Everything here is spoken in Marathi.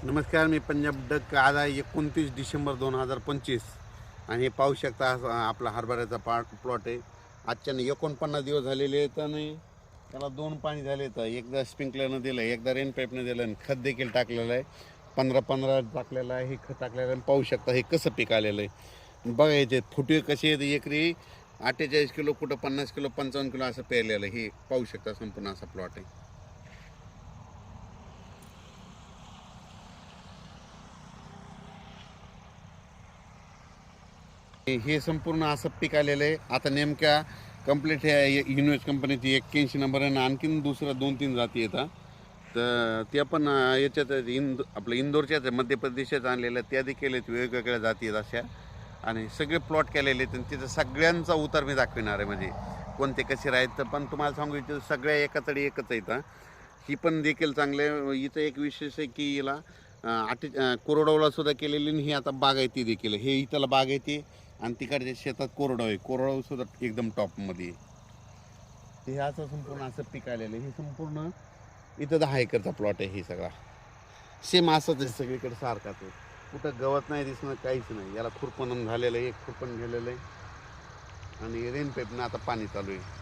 नमस्कार, मी पंजाब डक. आज आहे 29 डिसेंबर 2025 आणि हे पाहू शकता आपला हरभऱ्याचा प्लॉट आहे. आजच्याने 49 दिवस झालेले आहेत आणि त्याला 2 पाणी झाले तर एकदा स्प्रिंकलरनं दिलं, एकदा रेन पाईपनं दिलं आणि खत देखील टाकलेलं आहे. 15-15 टाकलेलं आहे, हे खत टाकलेलं आहे. पाहू शकता हे कसं पीक आलेलं आहे. बघा याचे फुटे कसे आहेत. एकरी 48 किलो, कुठं 50 किलो, 55 किलो असं पेरलेलं आहे. हे पाहू शकता संपूर्ण असा प्लॉट आहे. हे संपूर्ण असं पीक आलेलं आहे. आता नेमक्या कंप्लीट हे युनिव्हर्स कंपनीची 81 नंबर आहे. आणखीन दुसऱ्या 2-3 जाती येतात. तर त्या पण याच्यात आपलं इंदोरच्याच मध्य प्रदेशात आणलेल्या त्या देखील आहेत. वेगवेगळ्या जाती आहेत अशा आणि सगळे प्लॉट केलेले आहेत. आणि तिथं सगळ्यांचा उतार मी दाखविणार आहे. म्हणजे कोणते कसे राहत. पण तुम्हाला सांगू इथं सगळ्या एकाचडी एकच आहेत. ही पण देखील चांगले. इथं एक विशेष आहे की याला कोरडवला सुद्धा केलेली आणि ही आता बागायती देखील. हे इथला बागायती आणि तिकडच्या शेतात कोरडव आहे. कोरडव सुद्धा एकदम टॉपमध्ये आहे. हे असं संपूर्ण असं पीक आलेलं आहे. हे संपूर्ण इथं 10 एकरचा प्लॉट आहे. हे सगळा सेम असंच आहे, सगळीकडे सारखाच आहे. कुठं गवत नाही दिसणं, काहीच नाही. याला खुरपण झालेलं आहे, खुरपण गेलेलं आहे आणि रेन पाईपनं आता पाणी चालू आहे.